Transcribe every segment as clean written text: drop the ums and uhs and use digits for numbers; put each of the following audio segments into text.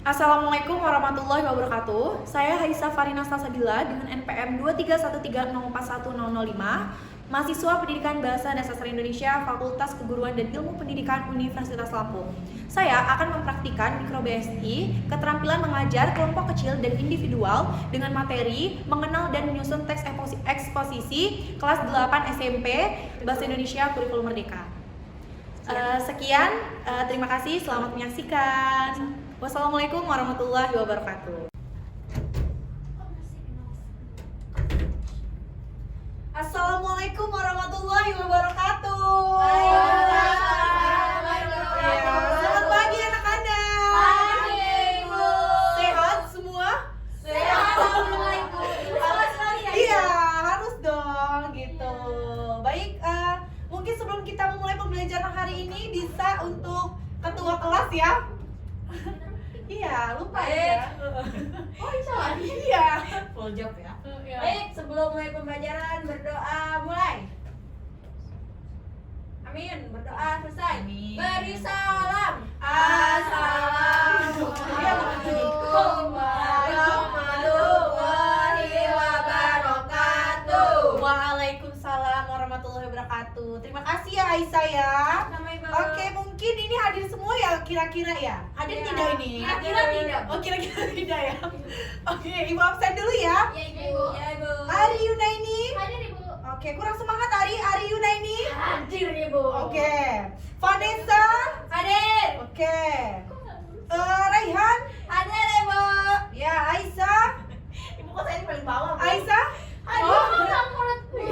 Assalamualaikum warahmatullahi wabarakatuh. Saya Haisa Farina Salsabila dengan NPM 231304105, mahasiswa Pendidikan Bahasa dan Sastra Indonesia, Fakultas Keguruan dan Ilmu Pendidikan Universitas Lampung. Saya akan mempraktikkan Mikro BSI, keterampilan mengajar kelompok kecil dan individual dengan materi mengenal dan menyusun teks eksposisi kelas 8 SMP Bahasa Indonesia Kurikulum Merdeka. Sekian, terima kasih, selamat menyaksikan. Wassalamualaikum warahmatullahi wabarakatuh. Assalamualaikum warahmatullahi wabarakatuh. Selamat pagi anak-anak. Pagi, Ibu. Sehat semua? Sehat. Assalamualaikum. Iya, harus dong gitu. Baik, mungkin sebelum kita memulai pembelajaran hari ini bisa untuk ketua kelas ya. Iya, lupa ya. Oh, insya Allah. Iya, full job ya. Baik, sebelum mulai pembelajaran berdoa mulai. Amin. Berdoa selesai. Amin. Beri salam. Assalamualaikum warahmatullahi wabarakatuh. Waalaikumsalam warahmatullahi wabarakatuh. Terima kasih ya Aisyah ya. Sama Ibu. Oke, mungkin ini hadir semua ya kira-kira ya? Hadir Iya. tidak ini? Kira-kira tidak. Oh, kira-kira tidak ya? Oke, Ibu absen dulu ya. Ya, Ibu. Ya, Ibu. Ari Yunaini. Hadir, Ibu. Oke, kurang semangat Ari Yunaini. Hadir, Ibu. Oke. Vanessa. Hadir. Oke. Raihan. Hadir, Ibu. Ya, Aisyah. Ibu kok saya paling bawah, Bu? Aisyah. Aduh, Oh. mulutku.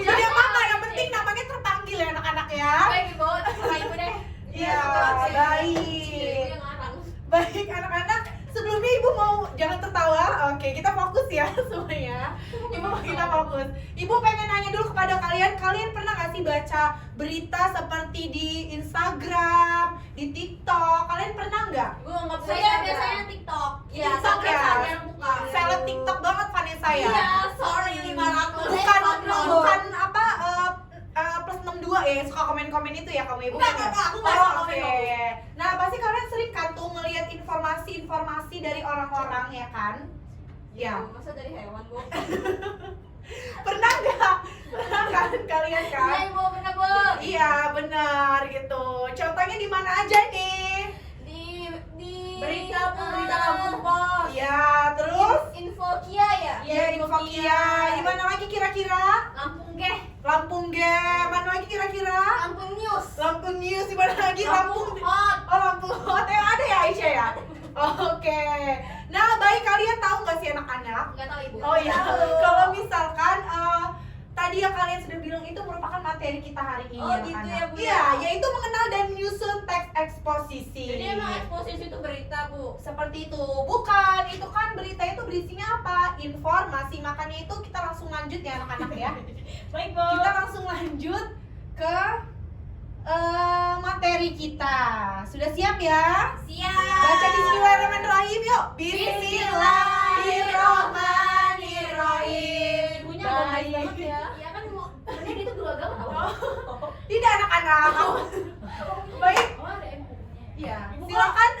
Jadi apa? Yang penting namanya terpanggil ya anak-anak ya. Baik, Ibu. Terima Ibu deh. Iya, Ibu baik. yang ngarang. Baik anak-anak, sebelumnya Ibu mau jangan tertawa. Oke, kita fokus ya semuanya. Kita fokus. Ibu pengen nanya dulu kepada kalian pernah nggak sih baca berita seperti di Instagram, di TikTok? Kalian pernah nggak? Ibu nggak bisa. Saya biasanya TikTok. Iya, TikTok ya? yang buka. Seleb TikTok banget Vanessa ya? Iya, sorry 500. Bukan apa plus 62 ya, suka komen-komen itu ya kamu ibu? Enggak, aku nggak suka Oke. komen. Nah, pasti kalian sering kan tuh ngelihat informasi dari orang-orang ya kan? Ya. Masa dari hewan, Bu? Pernah nggak? Pernah kan kalian Iya, kan? Ibu, benar, Bu. Iya, benar gitu. Contohnya di mana aja nih? Di Berita Lampung Pos. Ya, terus? Info Kia ya? Ya, info Kia. Di mana lagi kira-kira? Lampung Geh. Lampung G. Mana lagi kira-kira? Lampung News. Lampung News. Di mana lagi? Lampung Hot. Oh, Lampung Hot. Ada ya Aisyah ya? Oke. Nah, baik, kalian tahu nggak sih anak-anak? Enggak tahu, Ibu. Oh iya, kalau misalkan tadi yang kalian sudah bilang itu merupakan materi kita hari ini. Oh, gitu ya, Bu, Iya, ya? yaitu mengenal dan menyusun teks eksposisi. Jadi emang eksposisi itu berita, Bu. Seperti itu. Bukan, itu kan berita itu berisinya apa? Informasi. Makanya itu kita langsung lanjut ya anak-anak ya. Baik, Bu. Kita langsung lanjut ke materi kita. Sudah siap ya? Siap. Baca Bismillahirrahmanirrahim yuk. Bismillahirrahmanirrahim. Ibunya bagus Baik. banget ya. Iya kan, Bu. Sebenarnya dia tuh guru agama tahu. Tidak anak-anak. Baik. Oh, ada MU-nya. Iya. Ibu, Silakan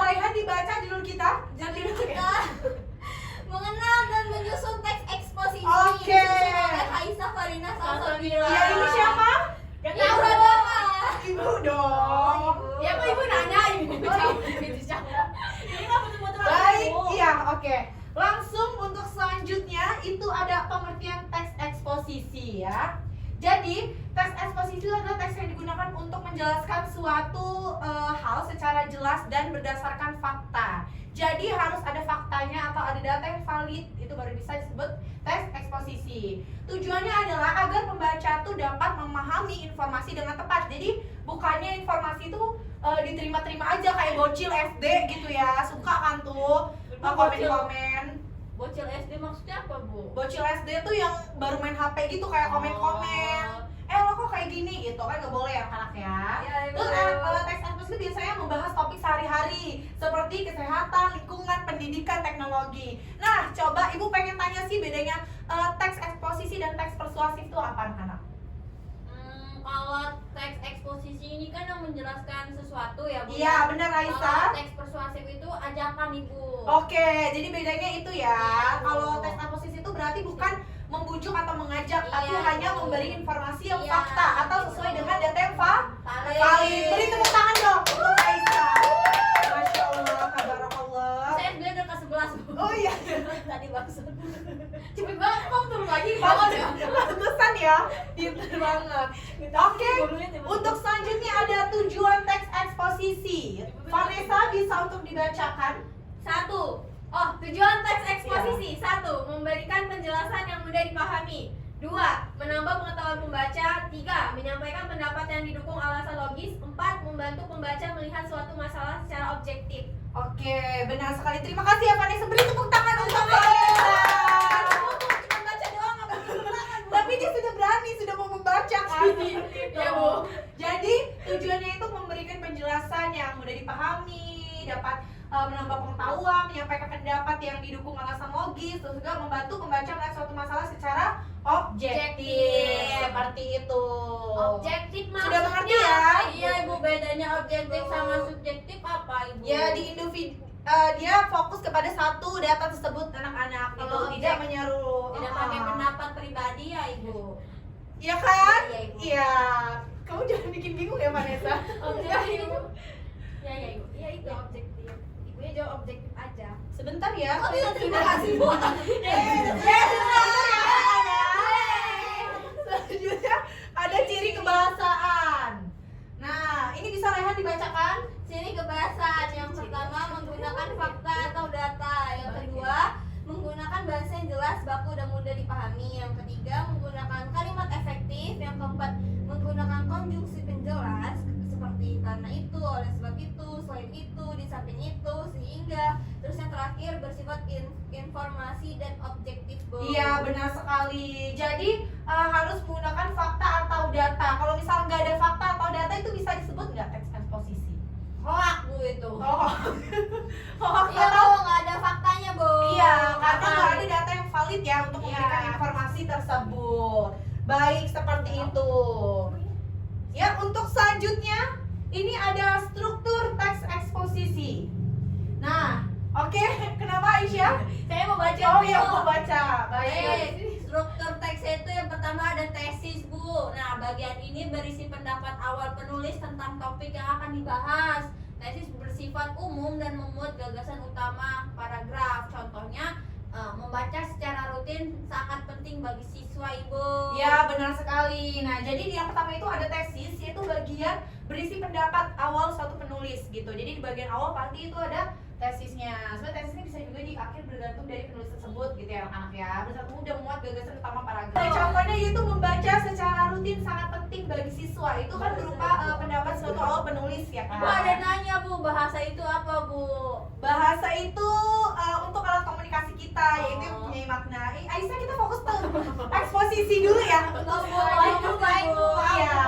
Raihan dibaca judul kita. Judul kita mengenal dan menyusun teks eksposisi Oke. disusun oleh Haisa Farina Salsabila. Ya, ini siapa? Yang guru agama. Ibu dong. Ya, kok Ibu nanya? Ibu siapa? Ini nggak betul-betul Baik, iya, oke. Langsung untuk selanjutnya itu ada pengertian teks eksposisi ya. Jadi, teks eksposisi itu adalah teks yang digunakan untuk menjelaskan suatu hal secara jelas dan berdasarkan fakta. Jadi harus ada faktanya atau ada data yang valid, itu baru bisa disebut teks eksposisi. Tujuannya adalah agar pembaca tuh dapat memahami informasi dengan tepat. Jadi bukannya informasi itu diterima-terima aja kayak bocil SD gitu ya. Suka kan tuh komen-komen. Bocil SD maksudnya apa, Bu? Bocil SD tuh yang baru main HP gitu kayak komen-komen. Lo kok kayak gini gitu kan, gak boleh ya anak ya. Ya, Ibu. Terus teks eksposisi itu biasanya membahas topik sehari-hari seperti kesehatan, lingkungan, pendidikan, teknologi. Nah, coba Ibu pengen tanya sih bedanya teks eksposisi dan teks persuasif itu apa anak-anak? Kalau teks eksposisi ini kan yang menjelaskan sesuatu ya Bu. Iya, benar Kalau Aisyah. teks persuasif itu ajakan Ibu. Oke, jadi bedanya itu ya. Iya, Bu. Kalau teks eksposisi itu berarti bukan membujuk atau mengajak, tapi Iya, hanya Bu. memberi informasi yang Iya, fakta atau sesuai dengan data yang Valid. valid. Beri tepuk tangan dong untuk Aisyah. Masya Allah, tabarakallah. Saya sebenarnya udah kelas 11 Bu. Oh iya, Tadi maksud. Cepet banget kamu turun lagi banget ya. pantesan ya, pintar banget. Oke, untuk selanjutnya ada tujuan teks eksposisi. Vanessa bisa untuk dibacakan. 1. Oh, tujuan teks eksposisi. 1. Memberikan penjelasan yang mudah dipahami. 2. Menambah pengetahuan pembaca. 3. Menyampaikan pendapat yang didukung alasan logis. 4. Membantu pembaca melihat suatu masalah secara objektif. Oke, benar sekali. Terima kasih ya Vanessa. Beri tepuk tangan untuk Vanessa. Cuma baca doang apa Tapi dia sudah berani, sudah mau membaca kan? Ya, Bu. Jadi tujuannya itu memberikan penjelasan yang mudah dipahami, dapat menambah pengetahuan, menyampaikan pendapat yang didukung alasan logis, terus juga membantu pembaca melihat suatu masalah secara objektif. Seperti itu. Objektif Sudah maksudnya mengerti ya? apa, Ibu? Iya Ibu, bedanya objektif sama subjektif apa Ibu? Ya di individu dia fokus kepada satu data tersebut anak-anak gitu, Kalau tidak objek- menyeru. Tidak pakai pendapat pribadi ya Ibu. Iya kan? Iya, Ibu. Iya. Kamu jangan bikin bingung ya Vanessa. Objektif. Ya ya Ibu. Ya itu objektif. Ibunya jawab objektif aja. Sebentar ya. Oh, iya, terima kasih Bu. Selanjutnya ada ciri kebahasaan. Nah, ini bisa Rehan dibacakan? Ciri kebahasaan yang pertama menggunakan fakta atau data. Yang kedua menggunakan bahasa yang jelas, baku dan mudah dipahami. Yang ketiga menggunakan kalimat efektif. Yang keempat menggunakan konjungsi penjelas seperti karena itu, oleh sebab itu, selain itu, di samping itu, sehingga. Terus yang terakhir bersifat informasi dan objektif Bu. Iya, benar sekali. Jadi harus menggunakan fakta atau data. Kalau misalnya nggak ada fakta atau data itu bisa disebut nggak teks eksposisi? Hoak Bu itu. Oh, Iya Bu, nggak ada faktanya Bu. Iya, karena nggak ada data yang valid ya untuk Iya. memberikan informasi tersebut. Baik, seperti itu. Ya, untuk selanjutnya ini ada struktur teks eksposisi. Nah, oke, kenapa Aisyah? Saya mau baca. Oh iya, Bu. aku baca. Baik. Struktur teks itu yang pertama ada tesis Bu. Nah, bagian ini berisi pendapat awal penulis tentang topik yang akan dibahas. Tesis bersifat umum dan memuat gagasan utama paragraf. Contohnya membaca secara rutin sangat penting bagi siswa Ibu. Ya, benar sekali. Nah, jadi di yang pertama itu ada tesis, yaitu bagian berisi pendapat awal suatu penulis gitu. Jadi di bagian awal pasti itu ada tesisnya. Sebenarnya tesis ini bisa juga di akhir bergantung dari penulis tersebut gitu ya anak-anak ya. Bersatu mudah memuat gagasan utama paragraf. Contohnya yaitu membaca secara rutin sangat penting bagi siswa. Itu kan berupa pendapat suatu awal penulis ya kan. Bu ada nanya Bu, bahasa itu apa Bu? Bahasa itu untuk alat komunikasi kita, yaitu yang punya makna. Aisyah, kita fokus ke eksposisi dulu ya. Baik Bu. Iya.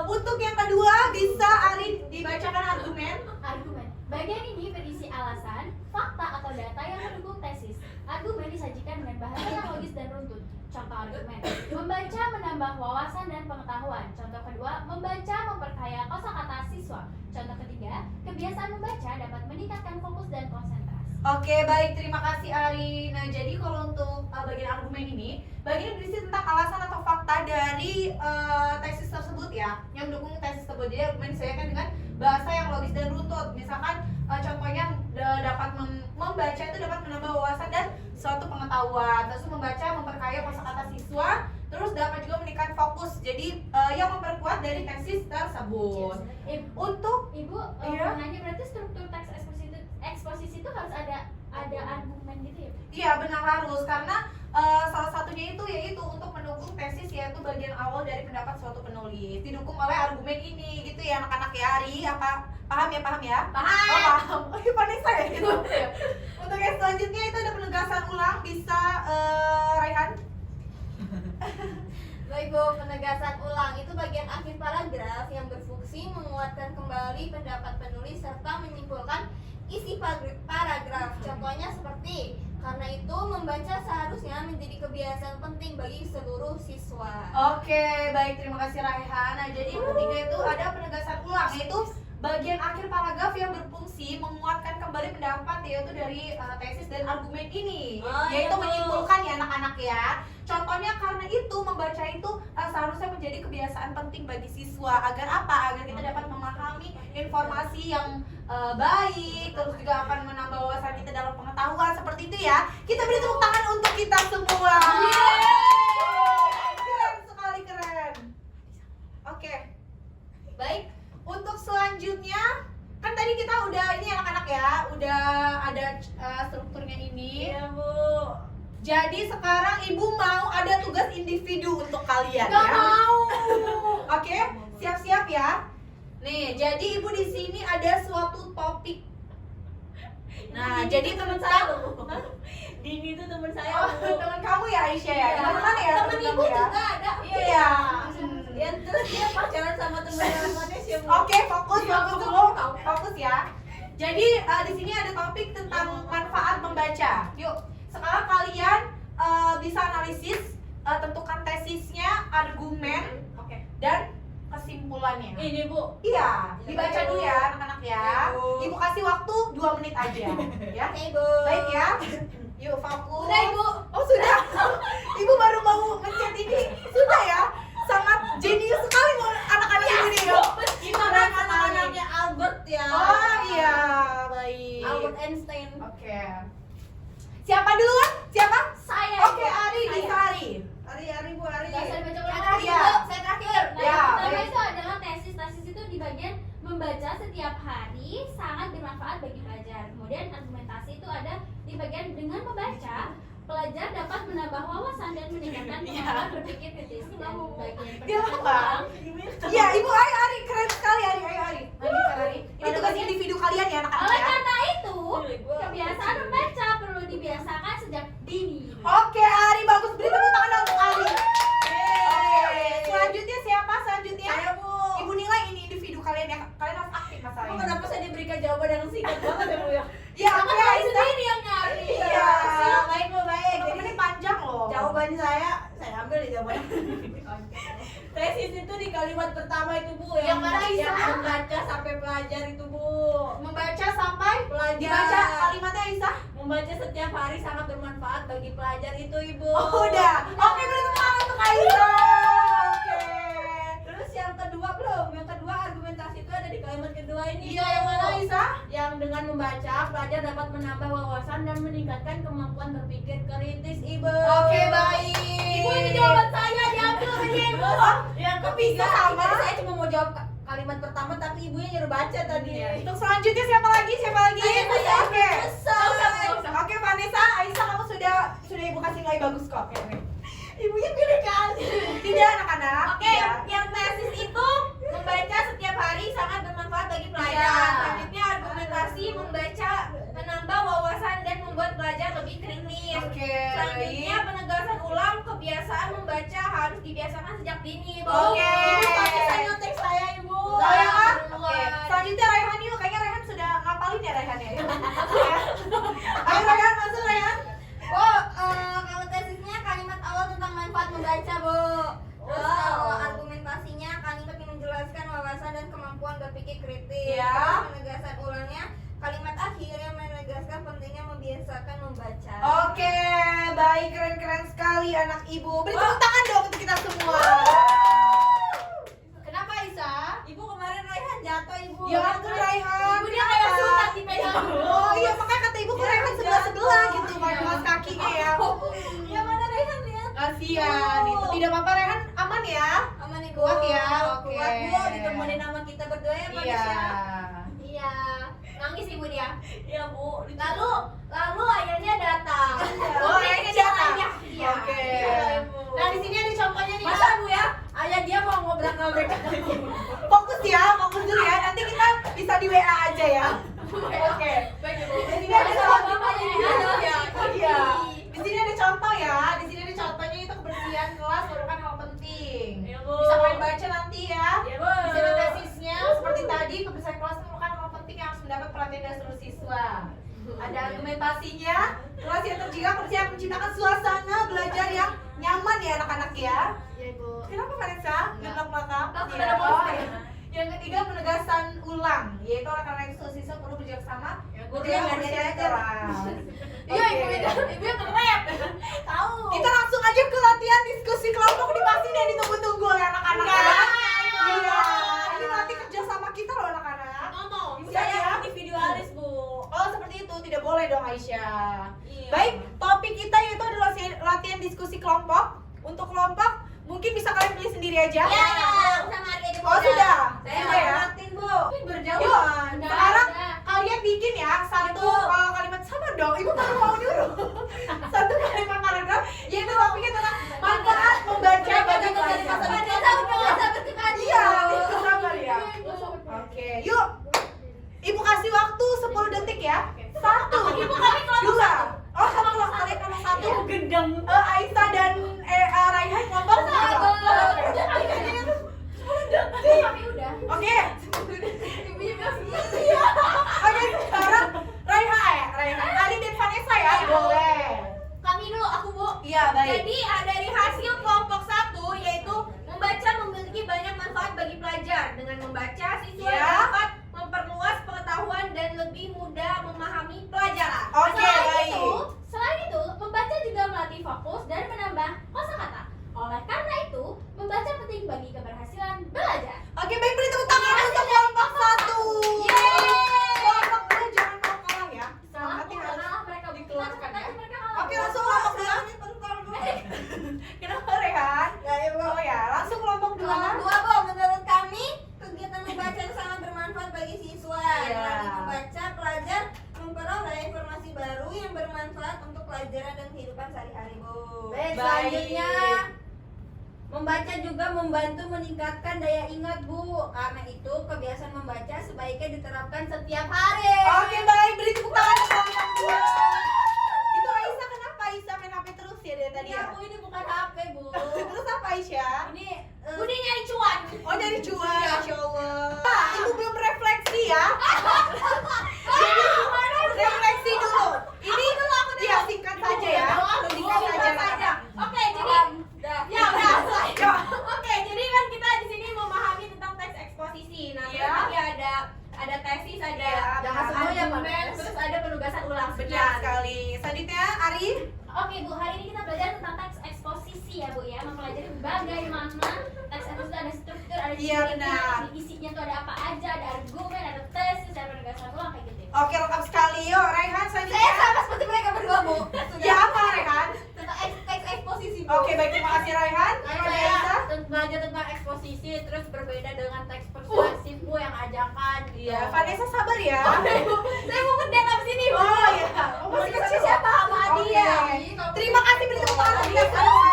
Untuk yang kedua bisa Ari dibacakan argumen. Argumen. Bagian ini berisi alasan, fakta atau data yang mendukung tesis. Argumen disajikan dengan bahasa yang logis dan runtut. Contoh argumen. Membaca menambah wawasan dan pengetahuan. Contoh kedua, membaca memperkaya kosakata siswa. Contoh ketiga, kebiasaan membaca dapat meningkatkan fokus dan konsentrasi. Oke, baik, terima kasih Ari. Nah, jadi kalau untuk bagian argumen ini, bagian berisi tentang alasan atau fakta dari tesis tersebut ya, yang mendukung tesis tersebut. Jadi argumen disesuaikan dengan bahasa yang logis dan runtut. Misalkan contohnya dapat membaca itu dapat menambah wawasan dan suatu pengetahuan. Terus membaca memperkaya kosakata siswa, terus dapat juga meningkatkan fokus. Jadi yang memperkuat dari tesis tersebut. Untuk Ibu Iya. mau nanya, berarti struktur teks eksposisi itu harus ada argumen gitu ya? iya benar harus, karena salah satunya itu yaitu untuk mendukung tesis, yaitu bagian awal dari pendapat suatu penulis didukung oleh argumen ini gitu ya anak-anak ya. Ari, apa paham ya? Paham. Oh, paham. Oh, iya, Vanessa ya gitu. Untuk yang selanjutnya itu ada penegasan ulang, bisa Raihan. Baik Bu, penegasan ulang itu bagian akhir paragraf yang berfungsi menguatkan kembali pendapat penulis serta menyimpulkan isi paragraf. Contohnya seperti Karena itu membaca seharusnya menjadi kebiasaan penting bagi seluruh siswa. Oke, baik, terima kasih Raihan. Nah, jadi yang ketiga itu ada penegasan ulang, yaitu bagian akhir paragraf yang berfungsi menguatkan kembali pendapat yaitu dari tesis dan argumen ini, Oh, yaitu iya, Bu. menyimpulkan ya anak-anak ya. Contohnya karena itu membaca itu seharusnya menjadi kebiasaan penting bagi siswa agar apa? Agar kita dapat memahami informasi yang baik, terus juga akan menambah wawasan kita dalam pengetahuan seperti itu ya. Kita beri tepuk tangan untuk kita semua. Keren sekali, keren. Oke. Baik, untuk selanjutnya kan tadi kita udah ini anak-anak ya, udah ada strukturnya ini. Iya, Bu. Jadi sekarang ibu mau ada tugas individu untuk kalian Gak ya. mau. Oke, siap-siap ya. Nih, jadi ibu di sini ada suatu topik. Nah, jadi teman saya, Dini itu teman saya, oh, Bu. teman kamu ya Aisyah ya. Iya. Mana ya Temen teman ibu kamu ya? juga ada. Iya. Yang terus dia pacaran sama teman-temannya sih, Bu. Oke, fokus dulu, fokus ya. Jadi di sini ada topik tentang manfaat membaca. Yuk, sekarang kalian bisa analisis, tentukan tesisnya, argumen, dan kesimpulannya. Ini, Bu. Iya, dibaca dulu ya anak-anak ya. Iya, Bu. Ibu kasih waktu 2 menit aja, ya. Oke, Ibu. Baik ya. Yuk, fokus. Udah, Ibu. Oh, sudah. Ibu baru mau ngechat ini. Sudah ya. Sangat jenius sekali mau anak-anak ibu nih. Kita kan anak-anaknya Albert ya. Oh iya, baik. Albert Einstein. Oke. Siapa duluan? Siapa? Saya. Oke, Ari, bisa Ari. Ari, Bu, Ari. Gak usah dibaca Saya ulang. terakhir, Iya. Bu. Saya terakhir. Nah, Ya, yang pertama baik. itu adalah tesis. Tesis itu di bagian membaca setiap hari sangat bermanfaat bagi pelajar. Kemudian argumentasi itu ada di bagian dengan membaca pelajar dapat menambah wawasan dan meningkatkan kemampuan berpikir kritis. Dan bagian Dia apa? penegasan Iya, Ibu Ari, keren sekali Ari, ayo Ari. Lanjutkan Ari. Ini tugas individu kalian ya anak-anak oleh ya. karena itu, kebiasaan membaca perlu dibiasakan sejak dini. Oke, Ari, bagus. Beri tepuk tangan untuk Ari. Oke, selanjutnya siapa? Selanjutnya Saya, Bu. Ibu nilai ini individu kalian ya. Kalian harus aktif Bu, masalahnya. kenapa saya diberikan jawaban yang singkat banget ya, Bu ya? Ya, oke, Aisyah. Sendiri yang nyari. Iya. Baik, Bu, baik. Temen-temen ini panjang loh. Jawaban saya ambil ya jawabannya. Tesis itu di kalimat pertama itu, Bu, Yang mana, Isa? yang membaca sampai pelajar itu, Bu. Membaca sampai Pelajar. dibaca kalimatnya Aisyah. Membaca setiap hari sangat bermanfaat bagi pelajar itu, Ibu. Oh, udah. Oke, beri tepuk tangan untuk Aisyah. Oke. Terus yang kedua belum? Yang kedua argumentasi itu ada di kalimat kedua ini. Iya, yang mana Aisyah? Yang dengan membaca pelajar dapat menambah wawasan dan meningkatkan kemampuan berpikir kritis, Ibu. Oke, baik. Ibu, ini jawaban saya diambil sama dia, Ibu. Yang Bisa ketiga, sama? ini saya cuma mau jawab kalimat pertama tapi ibunya nyuruh baca tadi. Untuk selanjutnya siapa lagi? Siapa lagi? Saya. Oke. Selesai. Oke, Vanessa, Aisyah kamu sudah Ibu kasih nilai bagus kok. Ibunya pilih kali. Tidak anak-anak. Oke, Ya. yang tesis itu membaca setiap hari sangat bermanfaat bagi pelajar. Iya. Selanjutnya argumentasi membaca menambah wawasan dan membuat pelajar lebih kritis. Oke, Selanjutnya baik. penegasan ulang kebiasaan membaca harus dibiasakan sejak dini. Bu. Oke. Ibu pasti saya nyontek saya, Ibu. Raihan? Duluan. Oke. Selanjutnya Raihan yuk. Kayaknya Raihan sudah ngapalin ya Raihan ya. Yuk. Ya. Ayo Raihan, masuk Raihan. Kalau tesisnya kalimat awal tentang manfaat membaca, Bu. Terus Wow. kalau argumentasinya kalimat yang menjelaskan wawasan dan kemampuan berpikir kritis. Iya. Terus penegasan ulangnya kalimat akhir yang menegaskan pentingnya membiasakan membaca. Oke, baik, keren-keren sekali anak ibu. Beri tepuk tangan dong untuk kita semua. Kenapa Aisyah? Ibu kemarin Raihan jatuh, Ibu. Ya ampun Raihan. Ibu dia kayak sunat dipegang. Oh iya, makanya kata ibu kok Raihan sebelah-sebelah gitu, pas kakinya ya. Ya mana Raihan lihat? Kasihan itu. Tidak apa-apa Raihan, aman ya? Aman nih, Kuat ya, oke. Kuat, Bu, ditemenin sama kita berdua ya, Iya. manusia. Iya. Nangis ibu dia. Iya, Bu. Lalu ayahnya datang. Oh, ayahnya datang. Iya. Oke. Iya, Ibu. Nah, di sini ada contohnya nih. Masa, Bu ya? Ayah dia mau ngobrak-ngobrak. Fokus ya, fokus dulu ya. Nanti kita bisa di WA aja ya. Oke. Baik, Bu. Di sini ada Sama contoh. bapak jadi Iya. Iya. Di sini ada contoh ya. Di sini ada contohnya itu kebersihan kelas merupakan hal penting. Iya, Bu. Bisa kalian baca nanti ya. Iya, Bu. Di sini tesisnya seperti tadi kebersihan kelas merupakan hal penting yang harus mendapat perhatian dari seluruh siswa. Ada argumentasinya. Kelas yang terjaga bersiap menciptakan suasana belajar yang nyaman ya anak-anak ya. Iya, Bu. Kenapa Vanessa? Belak-belakang. Takut Iya. ada monster. Yang ketiga penegasan ulang, yaitu anak-anak siswa perlu bekerjasama. Ya, gurunya nggak diajar. Iya, ibu yang keren. Tahu. Kita langsung aja ke latihan diskusi kelompok nih, pasti yang ditunggu-tunggu oleh anak-anak. Iya, ini nanti kerja sama kita loh anak-anak. Ngomong, ibu Siap ya? saya individualis, Bu. Oh seperti itu, tidak boleh dong Aisyah. Iya. Baik, topik kita yaitu adalah latihan diskusi kelompok. Untuk kelompok, mungkin bisa kalian pilih sendiri aja. Ya, sama Arya aja, Bu. Oh sudah, Saya sudah ya. ngeliatin, Bu. Yuk, Berjauhan. sekarang kalian bikin ya satu kalimat, sama dong, ibu baru mau nyuruh. Satu kalimat paragraf, yaitu topiknya tentang manfaat membaca bagi pelajar. Vanessa udah nggak sabar ke kajian. Iya, itu sabar ya. Oke, yuk. Ibu kasih waktu 10 detik ya. 1, Ibu kami kelompok 2. Oh, kamu kalian kelompok 1. Gendeng. Aisyah dan Raihan kelompok 2. Kami udah. Oke. Ibunya bilang Oke, sekarang Raihan, Ari dan Vanessa ya. Boleh. Kami dulu, aku Bu. Iya, baik. Jadi dari hasil kelompok 1 yaitu membaca memiliki banyak manfaat bagi pelajar. Dengan membaca siswa Ya. dapat memperluas pengetahuan dan lebih mudah memahami pelajaran. Oke, baik. Selain itu, membaca juga melatih fokus dan menambah kosakata. Oleh karena itu, membaca penting bagi keberhasilan belajar. Oke, baik, beri tepuk tangan untuk kelompok 1. Yeay. Kelompok 2 jangan mau kalah ya. Salah Nanti harus kalah mereka dikeluarkan ya. mereka kalah. Oke, langsung kelompok 2. Kenapa Rehan? Oh ya, langsung kelompok 2. Kelompok 2 Bu, menurut kami kegiatan membaca itu sangat bermanfaat bagi siswa. Iya. Melalui membaca, pelajar memperoleh informasi baru yang bermanfaat untuk pelajaran dan kehidupan sehari-hari Bu. Baik, Baik. selanjutnya membaca juga membantu meningkatkan daya ingat Bu. Karena itu kebiasaan membaca sebaiknya diterapkan setiap hari. Oke, baik, beri tepuk tangan untuk kelompok 2. Itu Aisyah, kenapa Aisyah main HP terus ya dari tadi Iya ya? Bu, ini bukan HP Bu. Terus apa Aisyah? Ini Budi nyari cuan. Oh, dari cuan, Masya Allah. Ibu belum refleksi ya. Jadi refleksi dulu. Ini ya singkat saja ya. Singkat saja. Oke, jadi ya udah. Ya. Oke, jadi kan kita di sini memahami tentang teks eksposisi. Nah, Iya. nanti ada tesis, ada Iya, jangan semuanya, Pak. argumen, terus ada penugasan ulang. Benar sekali. Selanjutnya Ari. Oke Bu, hari ini kita belajar tentang teks eksposisi ya Bu ya. Mempelajari bagaimana teks eksposisi ada struktur, ada Iya, benar. isinya tuh ada apa aja, ada argumen, ada tesis, ada penegasan ulang kayak gitu. Oke, lengkap sekali. Yuk, Raihan Saya selanjutnya. sama seperti mereka berdua, Bu. Ya apa Raihan? Tentang teks eksposisi, Bu. Oke, baik, terima kasih Raihan. Nah, Kalau saya Aisyah? belajar tentang eksposisi, terus berbeda dengan teks persuasif Bu yang ajakan. Iya, Vanessa sabar ya. Saya mau ngedate abis ini, Bu. Oh iya. Oh, masih kecil siapa? Sama dia. Terima kasih, beri tepuk tangan untuk kita semua.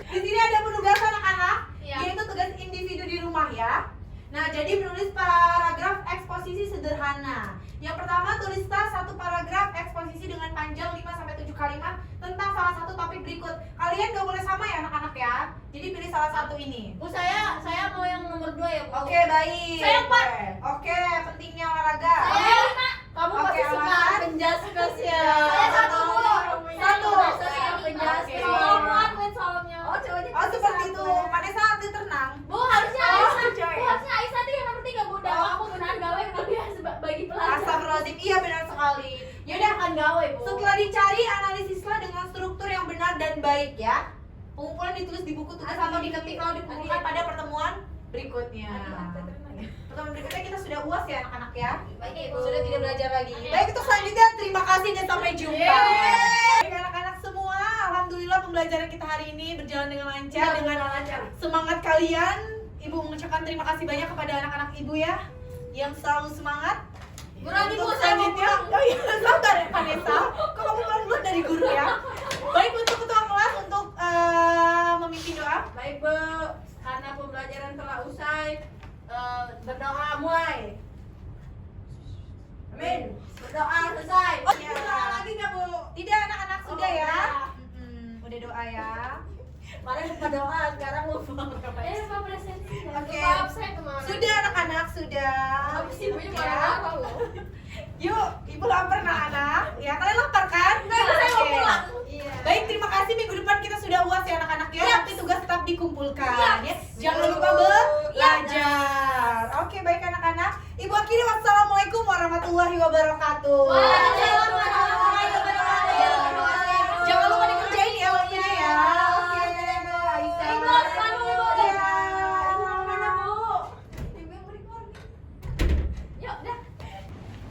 Di sini ada penugasan anak-anak, Iya. yaitu tugas individu di rumah ya. Nah, jadi menulis paragraf eksposisi sederhana. Yang pertama, tulislah satu paragraf eksposisi dengan panjang 5-7 kalimat tentang salah satu topik berikut. Kalian gak boleh sama ya anak-anak ya. Jadi pilih salah satu ini. Bu, saya mau yang nomor 2 ya Bu. Oke, baik. Saya 4. Oke, pentingnya olahraga. Saya Kamu Oke, pasti suka alasan? penjaskes ya. Saya 1, Bu. Satu. Saya penjaskes. Soalnya. Oh, coba Oh, seperti itu. Vanessa atlet renang. Bu, harusnya Oh, Aisyah. coy. Bu, harusnya Aisyah tuh yang nomor 3 Bu. Dan Oh. aku benar gawe kelebihan bagi pelajar. Astagfirullahaladzim, iya benar sekali. Yaudah, akan gawe Bu. setelah dicari, analisislah dengan struktur yang benar dan baik ya. Pengumpulan ditulis di buku tugas atau diketik kalau diperlukan pada pertemuan berikutnya. Pertemuan berikutnya kita sudah UAS ya anak-anak ya. Baik, Ibu. Sudah tidak belajar lagi. Baik, untuk selanjutnya terima kasih dan sampai jumpa. Baik, anak-anak semua, alhamdulillah pembelajaran kita hari ini berjalan dengan lancar dengan semangat kalian. Ibu mengucapkan terima kasih banyak kepada anak-anak ibu ya yang selalu semangat. Berani, Bu, Untuk saya mau selanjutnya, oh iya, sabar ya Vanessa. Kok kamu pulang dari guru ya? Baik, untuk ketua kelas untuk memimpin doa. Baik Bu, karena pembelajaran telah usai, berdoa mulai. Amin. Berdoa selesai. Oh, iya. Berdoa lagi nggak Bu? Tidak, anak-anak sudah Oh, ya. udah. Udah doa ya. Kemarin lupa doa, sekarang lupa Lupa presensi. Oke. Maaf saya kemarin. Sudah anak-anak, sudah. Habis ibunya Ya. marah-marah loh. Yuk, ibu lapar anak-anak. Ya, kalian lapar kan? Saya mau Oke. pulang. Iya. Baik, terima kasih. Minggu depan kita sudah UAS ya anak-anak ya. Nanti tugas tetap dikumpulkan ya. Jangan lupa belajar. Oke, baik anak-anak. Ibu akhiri wassalamualaikum warahmatullahi wabarakatuh. Waalaikumsalam warahmatullahi wabarakatuh. Jangan lupa dikerjain ya waktunya ya. Oke. Aisyah. Ibu, selamat ibu. Iya. Ibu mana, Bu? Ibu yang berikut. Yuk, dah.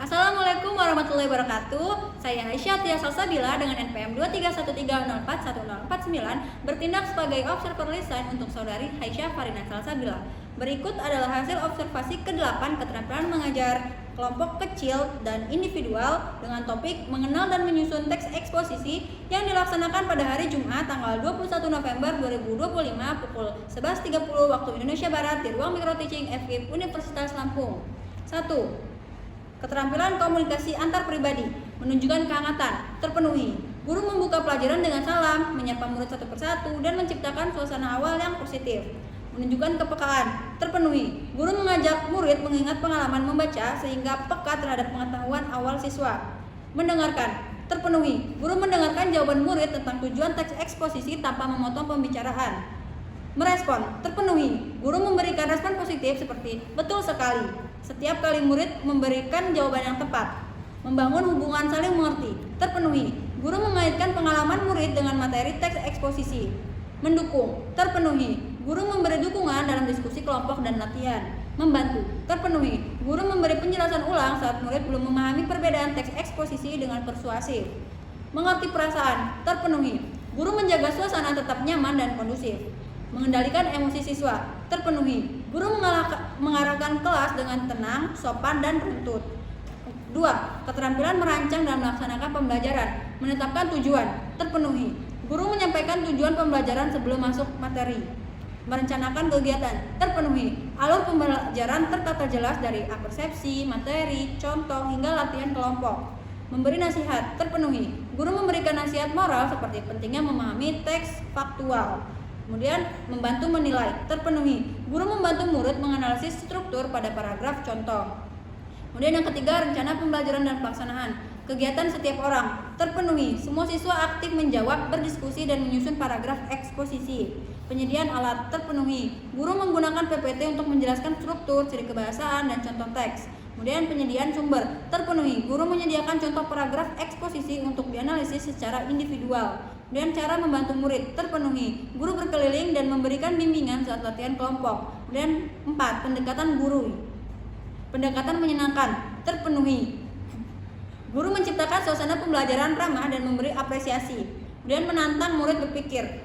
Assalamualaikum warahmatullahi wabarakatuh. Saya Aisyah Tia Salsabila dengan NPM 23130410449 bertindak sebagai observer lisan untuk saudari Aisyah Farina Salsabila. Berikut adalah hasil observasi ke-8 keterampilan mengajar kelompok kecil dan individual dengan topik mengenal dan menyusun teks eksposisi yang dilaksanakan pada hari Jumat tanggal 21 November 2025 pukul 11.30 waktu Indonesia Barat di ruang Micro Teaching FKIP Universitas Lampung. 1. Keterampilan komunikasi antar pribadi menunjukkan kehangatan terpenuhi. Guru membuka pelajaran dengan salam, menyapa murid satu persatu dan menciptakan suasana awal yang positif. Menunjukkan kepekaan terpenuhi. Guru mengajak murid mengingat pengalaman membaca sehingga peka terhadap pengetahuan awal siswa. Mendengarkan terpenuhi. Guru mendengarkan jawaban murid tentang tujuan teks eksposisi tanpa memotong pembicaraan. Merespon terpenuhi. Guru memberikan respon positif seperti betul sekali. Setiap kali murid memberikan jawaban yang tepat. Membangun hubungan saling mengerti terpenuhi. Guru mengaitkan pengalaman murid dengan materi teks eksposisi. Mendukung terpenuhi. Guru memberi dukungan dalam diskusi kelompok dan latihan. Membantu terpenuhi. Guru memberi penjelasan ulang saat murid belum memahami perbedaan teks eksposisi dengan persuasif. Mengerti perasaan terpenuhi. Guru menjaga suasana tetap nyaman dan kondusif. Mengendalikan emosi siswa terpenuhi. Guru mengarahkan kelas dengan tenang, sopan, dan runtut. 2. Keterampilan merancang dan melaksanakan pembelajaran. Menetapkan tujuan terpenuhi. Guru menyampaikan tujuan pembelajaran sebelum masuk materi. Merencanakan kegiatan terpenuhi. Alur pembelajaran tertata jelas dari persepsi, materi, contoh, hingga latihan kelompok. Memberi nasihat terpenuhi. Guru memberikan nasihat moral seperti pentingnya memahami teks faktual. Kemudian membantu menilai terpenuhi. Guru membantu murid menganalisis struktur pada paragraf contoh. Kemudian yang ketiga, rencana pembelajaran dan pelaksanaan. Kegiatan setiap orang terpenuhi. Semua siswa aktif menjawab, berdiskusi, dan menyusun paragraf eksposisi. Penyediaan alat terpenuhi. Guru menggunakan PPT untuk menjelaskan struktur, ciri kebahasaan, dan contoh teks. Kemudian penyediaan sumber terpenuhi. Guru menyediakan contoh paragraf eksposisi untuk dianalisis secara individual. Kemudian cara membantu murid terpenuhi. Guru berkeliling dan memberikan bimbingan saat latihan kelompok. Kemudian 4. Pendekatan guru. Pendekatan menyenangkan terpenuhi. Guru menciptakan suasana pembelajaran ramah dan memberi apresiasi. Kemudian menantang murid berpikir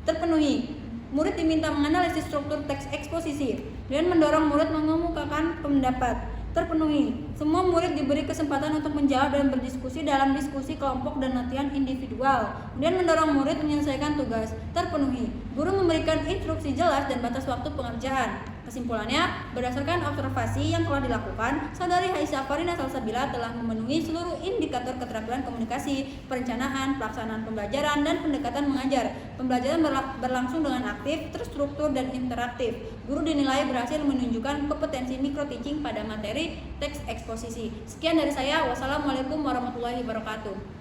terpenuhi. Murid diminta menganalisis struktur teks eksposisi dan mendorong murid mengemukakan pendapat terpenuhi. Semua murid diberi kesempatan untuk menjawab dan berdiskusi dalam diskusi kelompok dan latihan individual. Kemudian mendorong murid menyelesaikan tugas terpenuhi. Guru memberikan instruksi jelas dan batas waktu pengerjaan. Kesimpulannya, berdasarkan observasi yang telah dilakukan, saudari Aisyah Farina Salsabila telah memenuhi seluruh indikator keterampilan komunikasi, perencanaan, pelaksanaan pembelajaran, dan pendekatan mengajar. Pembelajaran berlangsung dengan aktif, terstruktur, dan interaktif. Guru dinilai berhasil menunjukkan kompetensi micro teaching pada materi teks eksposisi. Sekian dari saya. Wassalamualaikum warahmatullahi wabarakatuh.